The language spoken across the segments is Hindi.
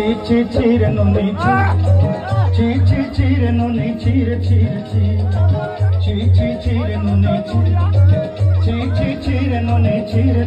Chire no ni chire no ni chire chire no ni chire no ni chire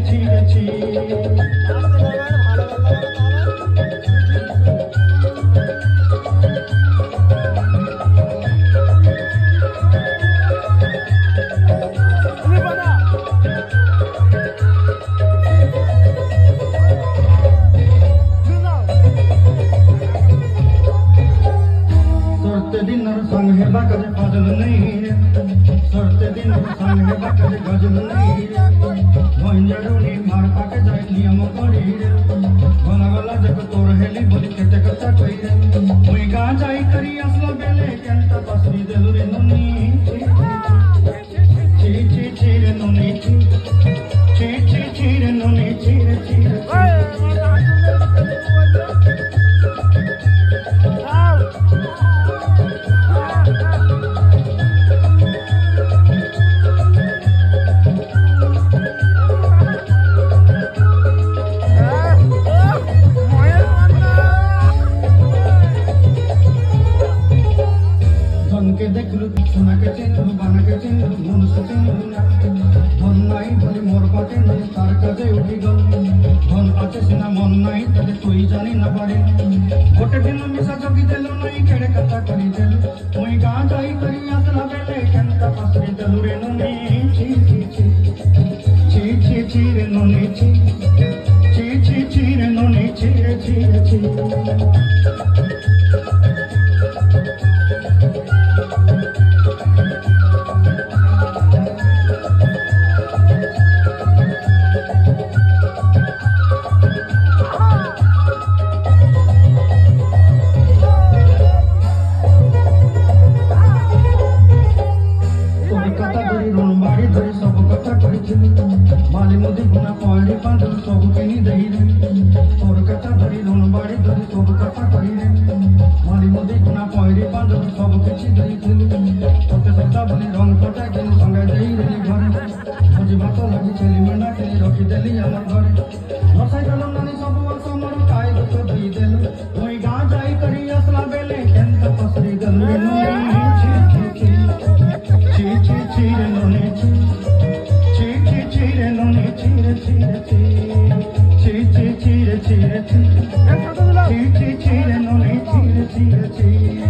संग है बाकज फजल नहीं रे सरते दिन संग है बाकज गजल नहीं रे भंजरुनी मार पाके जाय नियम करी रे गला गला जक तोर हेली बोली केते कथा कई रे मुई गा जाई करी असलो बेले केंता पसरी देलु रे नुनी ची रे नुनी ची रे नुनी ची के देखलु सुना के चिन्हलु बाना के चिन्हलु मन से चिन्हलु ना धन नाई बोली मोर पाटे नहीं तार काजे उठी गल धन आछे सिना मन नाई तले तुई जानी ना पारे गोटे दिन मिसा जगी देलु नहीं केड़े कथा करी देलु मुई गा जाई करी आसला बेले केंता पसरी देलु रे नुनी ची रे नुनी ची रे नुनी ची माली मुदी गुना पौड़ी पादल सब केनी दही रे तोर कथा धरी रण बाड़ी धरी सब कथा कही रे माली मुदी गुना पौड़ी पादल सब किछि दही थिलु तोते सदा बली रंग फटा केनी संगे देई रे घरे भोजी भात लागि छेली मेंढा केनी रखी देली हमर घरे नसाई गलो नानी सब वर्ष मोर काय दुख देई देलु ओई गा जाई करी असला बेले केंत पसरी देलु रे ची रे नुनी chire no ni chire chire no ni chire